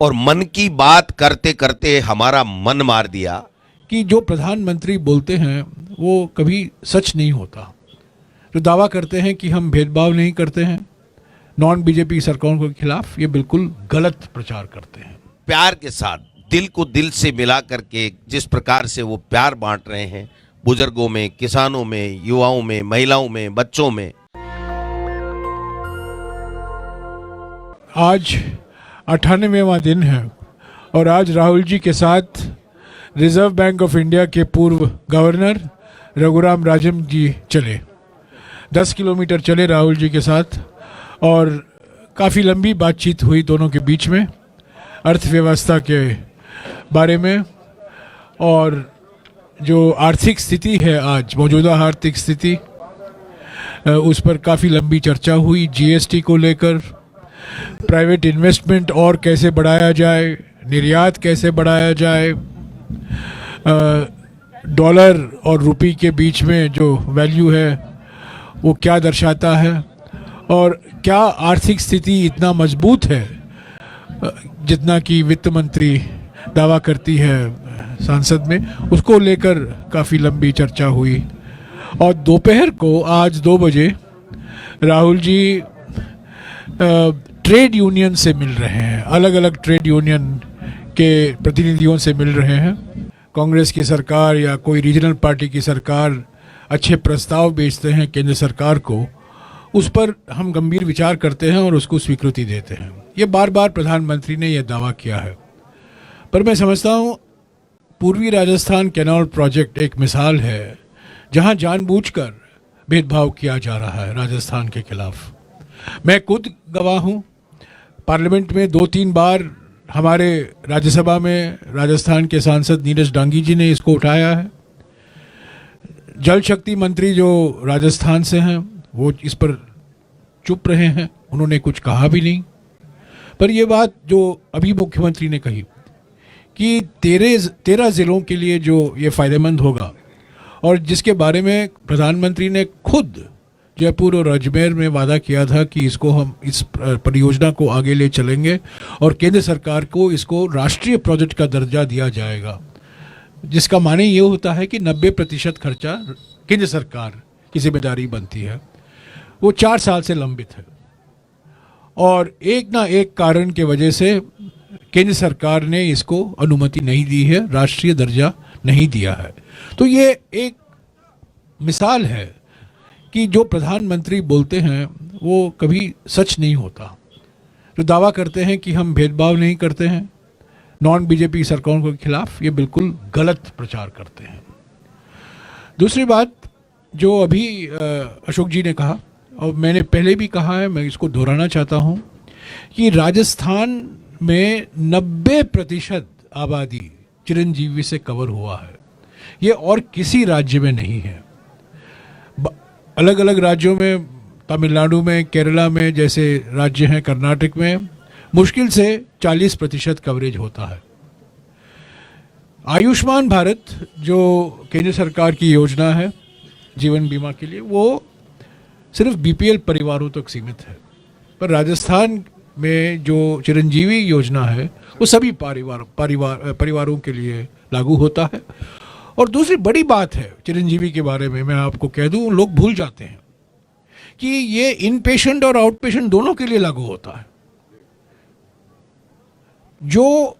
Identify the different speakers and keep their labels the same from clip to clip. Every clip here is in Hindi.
Speaker 1: और मन की बात करते करते हमारा मन मार दिया
Speaker 2: कि जो प्रधानमंत्री बोलते हैं वो कभी सच नहीं होता। जो दावा करते हैं कि हम भेदभाव नहीं करते हैं नॉन बीजेपी सरकारों के खिलाफ, ये बिल्कुल गलत प्रचार करते हैं।
Speaker 1: प्यार के साथ दिल को दिल से मिला करके जिस प्रकार से वो प्यार बांट रहे हैं, बुजुर्गों में, किसानों में, युवाओं में, महिलाओं में, बच्चों में।
Speaker 2: आज 98वां दिन है और आज राहुल जी के साथ रिजर्व बैंक ऑफ इंडिया के पूर्व गवर्नर रघुराम राजन जी चले। 10 किलोमीटर चले राहुल जी के साथ और काफ़ी लंबी बातचीत हुई दोनों के बीच में अर्थव्यवस्था के बारे में, और जो आर्थिक स्थिति है आज, मौजूदा आर्थिक स्थिति, उस पर काफ़ी लंबी चर्चा हुई। जीएसटी को लेकर, प्राइवेट इन्वेस्टमेंट और कैसे बढ़ाया जाए, निर्यात कैसे बढ़ाया जाए, डॉलर और रुपये के बीच में जो वैल्यू है वो क्या दर्शाता है, और क्या आर्थिक स्थिति इतना मजबूत है जितना कि वित्त मंत्री दावा करती है संसद में, उसको लेकर काफ़ी लंबी चर्चा हुई। और दोपहर को आज 2 बजे राहुल जी ट्रेड यूनियन से मिल रहे हैं, अलग अलग ट्रेड यूनियन के प्रतिनिधियों से मिल रहे हैं। कांग्रेस की सरकार या कोई रीजनल पार्टी की सरकार अच्छे प्रस्ताव भेजते हैं केंद्र सरकार को, उस पर हम गंभीर विचार करते हैं और उसको स्वीकृति देते हैं। ये बार बार प्रधानमंत्री ने यह दावा किया है, पर मैं समझता हूँ पूर्वी राजस्थान कैनाल प्रोजेक्ट एक मिसाल है जहाँ जानबूझकर भेदभाव किया जा रहा है राजस्थान के खिलाफ। मैं खुद गवाह हूँ, पार्लियामेंट में 2-3 बार हमारे राज्यसभा में राजस्थान के सांसद नीरज डांगी जी ने इसको उठाया है। जल शक्ति मंत्री जो राजस्थान से हैं वो इस पर चुप रहे हैं, उन्होंने कुछ कहा भी नहीं। पर ये बात जो अभी मुख्यमंत्री ने कही कि 13 ज़िलों के लिए जो ये फ़ायदेमंद होगा, और जिसके बारे में प्रधानमंत्री ने खुद जयपुर और अजमेर में वादा किया था कि इसको हम इस परियोजना को आगे ले चलेंगे और केंद्र सरकार को इसको राष्ट्रीय प्रोजेक्ट का दर्जा दिया जाएगा, जिसका माने ये होता है कि 90% खर्चा केंद्र सरकार की जिम्मेदारी बनती है। वो 4 साल से लंबित है और एक ना एक कारण के वजह से केंद्र सरकार ने इसको अनुमति नहीं दी है, राष्ट्रीय दर्जा नहीं दिया है। तो ये एक मिसाल है कि जो प्रधानमंत्री बोलते हैं वो कभी सच नहीं होता। जो दावा करते हैं कि हम भेदभाव नहीं करते हैं नॉन बीजेपी सरकारों के खिलाफ, ये बिल्कुल गलत प्रचार करते हैं। दूसरी बात जो अभी अशोक जी ने कहा, और मैंने पहले भी कहा है, मैं इसको दोहराना चाहता हूँ कि राजस्थान में 90% आबादी चिरंजीवी से कवर हुआ है। ये और किसी राज्य में नहीं है। अलग अलग राज्यों में, तमिलनाडु में, केरला में जैसे राज्य हैं, कर्नाटक में मुश्किल से 40% कवरेज होता है। आयुष्मान भारत जो केंद्र सरकार की योजना है जीवन बीमा के लिए, वो सिर्फ बीपीएल परिवारों तक सीमित है, पर राजस्थान में जो चिरंजीवी योजना है वो सभी परिवारों के लिए लागू होता है। और दूसरी बड़ी बात है चिरंजीवी के बारे में, मैं आपको कह दूं, लोग भूल जाते हैं कि ये इन पेशेंट और आउट पेशेंट दोनों के लिए लागू होता है। जो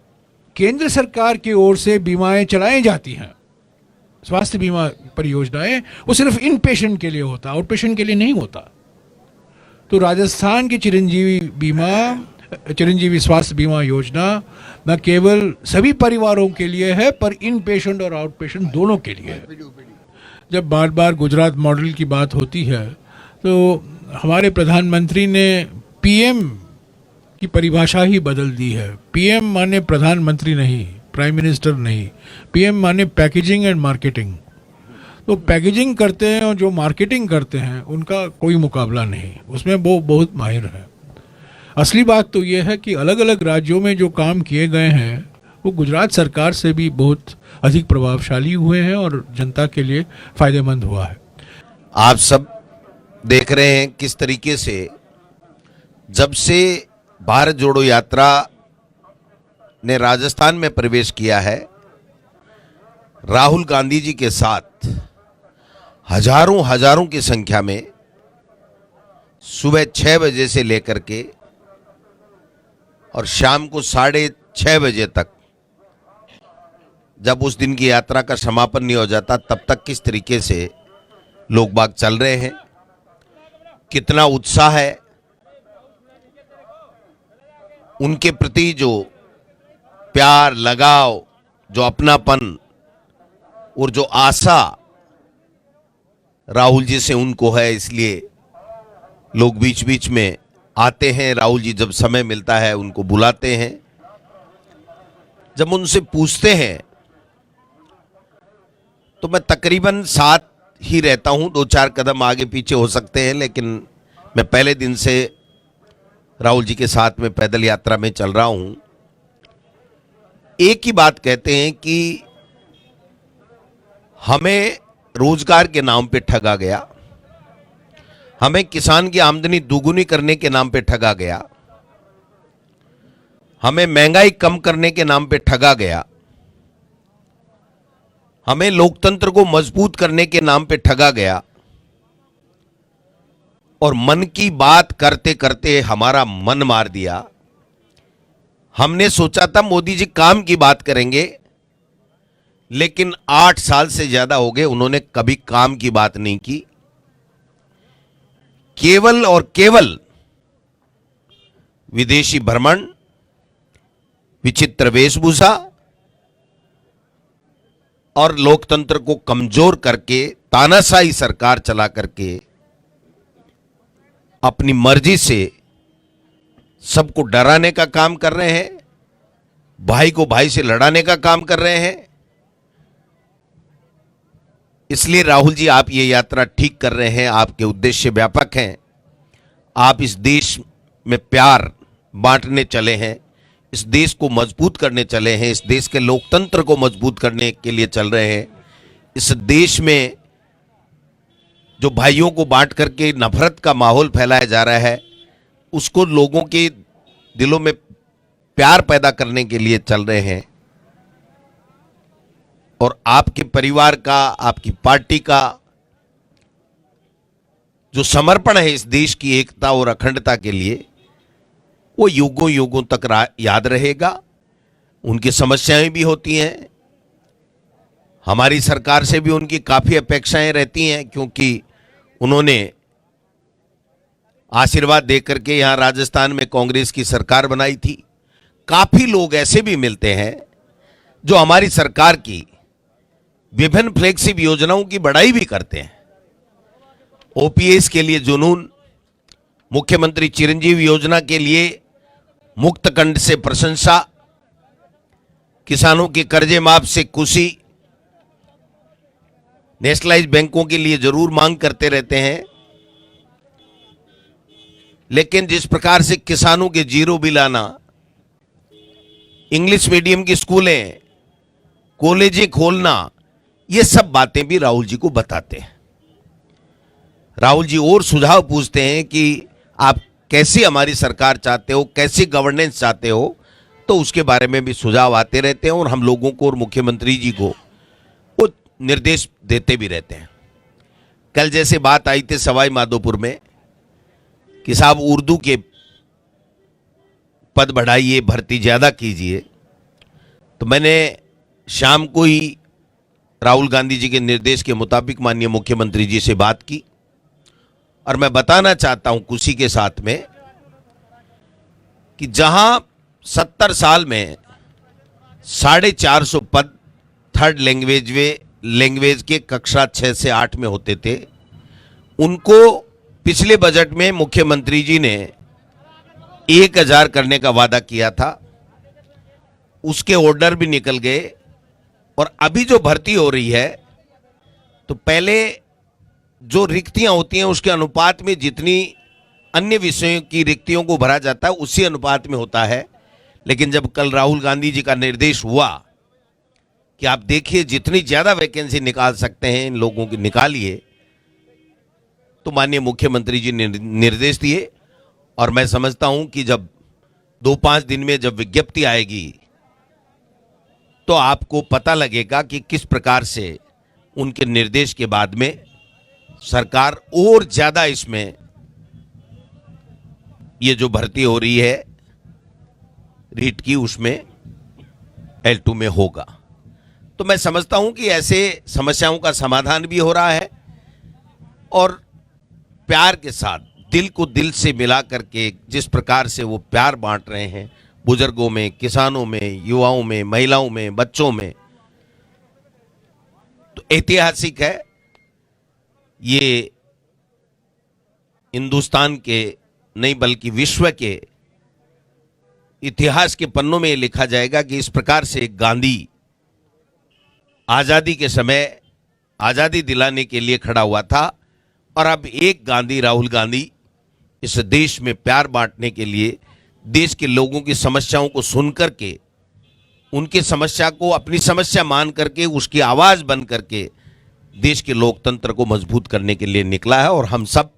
Speaker 2: केंद्र सरकार की ओर से बीमाएं चलाई जाती हैं, स्वास्थ्य बीमा परियोजनाएं, वो सिर्फ इन पेशेंट के लिए होता, आउट पेशेंट के लिए नहीं होता। तो राजस्थान की चिरंजीवी स्वास्थ्य बीमा योजना न केवल सभी परिवारों के लिए है, पर इन पेशेंट और आउट पेशेंट दोनों के लिए है। जब बार बार गुजरात मॉडल की बात होती है तो हमारे प्रधानमंत्री ने पीएम की परिभाषा ही बदल दी है। पीएम माने प्रधानमंत्री नहीं, प्राइम मिनिस्टर नहीं, पीएम माने पैकेजिंग एंड मार्केटिंग। तो पैकेजिंग करते हैं और जो मार्केटिंग करते हैं उनका कोई मुकाबला नहीं, उसमें वो बहुत माहिर है। असली बात तो ये है कि अलग अलग राज्यों में जो काम किए गए हैं वो गुजरात सरकार से भी बहुत अधिक प्रभावशाली हुए हैं और जनता के लिए फ़ायदेमंद हुआ है।
Speaker 1: आप सब देख रहे हैं किस तरीके से जब से भारत जोड़ो यात्रा ने राजस्थान में प्रवेश किया है, राहुल गांधी जी के साथ हजारों हजारों की संख्या में सुबह 6 बजे से लेकर के और शाम को 6:30 बजे तक, जब उस दिन की यात्रा का समापन नहीं हो जाता तब तक किस तरीके से लोग बाग चल रहे हैं, कितना उत्साह है, उनके प्रति जो प्यार, लगाव, जो अपनापन और जो आशा राहुल जी से उनको है, इसलिए लोग बीच बीच में आते हैं। राहुल जी जब समय मिलता है उनको बुलाते हैं। जब उनसे पूछते हैं तो मैं तकरीबन साथ ही रहता हूं, 2-4 कदम आगे पीछे हो सकते हैं, लेकिन मैं पहले दिन से राहुल जी के साथ में पैदल यात्रा में चल रहा हूं। एक ही बात कहते हैं कि हमें रोजगार के नाम पे ठगा गया, हमें किसान की आमदनी दुगुनी करने के नाम पे ठगा गया, हमें महंगाई कम करने के नाम पे ठगा गया, हमें लोकतंत्र को मजबूत करने के नाम पे ठगा गया, और मन की बात करते करते हमारा मन मार दिया। हमने सोचा था मोदी जी काम की बात करेंगे, लेकिन 8 साल से ज्यादा हो गए उन्होंने कभी काम की बात नहीं की। केवल और केवल विदेशी भ्रमण, विचित्र वेशभूषा और लोकतंत्र को कमजोर करके तानाशाही सरकार चला करके अपनी मर्जी से सबको डराने का काम कर रहे हैं, भाई को भाई से लड़ाने का काम कर रहे हैं। इसलिए राहुल जी, आप ये यात्रा ठीक कर रहे हैं, आपके उद्देश्य व्यापक हैं। आप इस देश में प्यार बांटने चले हैं, इस देश को मजबूत करने चले हैं, इस देश के लोकतंत्र को मजबूत करने के लिए चल रहे हैं। इस देश में जो भाइयों को बांट करके नफरत का माहौल फैलाया जा रहा है, उसको लोगों के दिलों में प्यार पैदा करने के लिए चल रहे हैं। और आपके परिवार का, आपकी पार्टी का जो समर्पण है इस देश की एकता और अखंडता के लिए, वो युगों युगों तक याद रहेगा। उनकी समस्याएं भी होती हैं, हमारी सरकार से भी उनकी काफी अपेक्षाएं रहती हैं, क्योंकि उन्होंने आशीर्वाद देकर के यहां राजस्थान में कांग्रेस की सरकार बनाई थी। काफी लोग ऐसे भी मिलते हैं जो हमारी सरकार की विभिन्न फ्लैगशिप योजनाओं की बड़ाई भी करते हैं। ओपीएस के लिए जुनून, मुख्यमंत्री चिरंजीवी योजना के लिए मुक्त कंठ से प्रशंसा, किसानों के कर्जे माफ से खुशी, नेशनलाइज बैंकों के लिए जरूर मांग करते रहते हैं। लेकिन जिस प्रकार से किसानों के जीरो बिल आना, इंग्लिश मीडियम की स्कूलें, कॉलेजें खोलना, ये सब बातें भी राहुल जी को बताते हैं। राहुल जी और सुझाव पूछते हैं कि आप कैसी हमारी सरकार चाहते हो, कैसी गवर्नेंस चाहते हो, तो उसके बारे में भी सुझाव आते रहते हैं और हम लोगों को और मुख्यमंत्री जी को वो निर्देश देते भी रहते हैं। कल जैसे बात आई थी सवाई माधोपुर में कि साहब उर्दू के पद बढ़ाइए, भर्ती ज्यादा कीजिए, तो मैंने शाम को ही राहुल गांधी जी के निर्देश के मुताबिक माननीय मुख्यमंत्री जी से बात की। और मैं बताना चाहता हूं खुशी के साथ में कि जहां 70 साल में 450 पद थर्ड लैंग्वेज के कक्षा 6 से 8 में होते थे, उनको पिछले बजट में मुख्यमंत्री जी ने 1000 करने का वादा किया था। उसके ऑर्डर भी निकल गए और अभी जो भर्ती हो रही है, तो पहले जो रिक्तियां होती हैं उसके अनुपात में जितनी अन्य विषयों की रिक्तियों को भरा जाता है उसी अनुपात में होता है। लेकिन जब कल राहुल गांधी जी का निर्देश हुआ कि आप देखिए जितनी ज्यादा वैकेंसी निकाल सकते हैं इन लोगों की निकालिए, तो माननीय मुख्यमंत्री जी ने निर्देश दिए। और मैं समझता हूं कि जब 2-5 दिन में जब विज्ञप्ति आएगी तो आपको पता लगेगा कि किस प्रकार से उनके निर्देश के बाद में सरकार और ज्यादा इसमें ये जो भर्ती हो रही है रीट की उसमें L2 में होगा। तो मैं समझता हूं कि ऐसे समस्याओं का समाधान भी हो रहा है और प्यार के साथ दिल को दिल से मिला करके जिस प्रकार से वो प्यार बांट रहे हैं बुजुर्गों में, किसानों में, युवाओं में, महिलाओं में, बच्चों में, तो ऐतिहासिक है। ये हिंदुस्तान के नहीं बल्कि विश्व के इतिहास के पन्नों में ये लिखा जाएगा कि इस प्रकार से गांधी आजादी के समय आजादी दिलाने के लिए खड़ा हुआ था और अब एक गांधी, राहुल गांधी, इस देश में प्यार बांटने के लिए देश के लोगों की समस्याओं को सुन करके उनकी समस्या को अपनी समस्या मान करके उसकी आवाज बन करके देश के लोकतंत्र को मजबूत करने के लिए निकला है और हम सब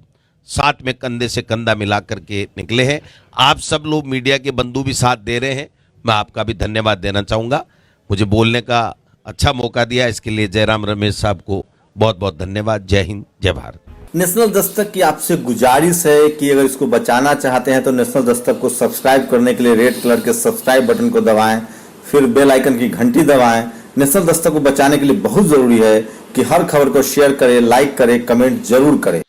Speaker 1: साथ में कंधे से कंधा मिला करके निकले हैं। आप सब लोग मीडिया के बंधु भी साथ दे रहे हैं, मैं आपका भी धन्यवाद देना चाहूंगा। मुझे बोलने का अच्छा मौका दिया, इसके लिए जयराम रमेश साहब को बहुत बहुत धन्यवाद। जय हिंद, जय भारत।
Speaker 3: नेशनल दस्तक की आपसे गुजारिश है कि अगर इसको बचाना चाहते हैं तो नेशनल दस्तक को सब्सक्राइब करने के लिए रेड कलर के सब्सक्राइब बटन को दबाएं, फिर बेल आइकन की घंटी दबाएं। नेशनल दस्तक को बचाने के लिए बहुत जरूरी है कि हर खबर को शेयर करें, लाइक करें, कमेंट जरूर करें।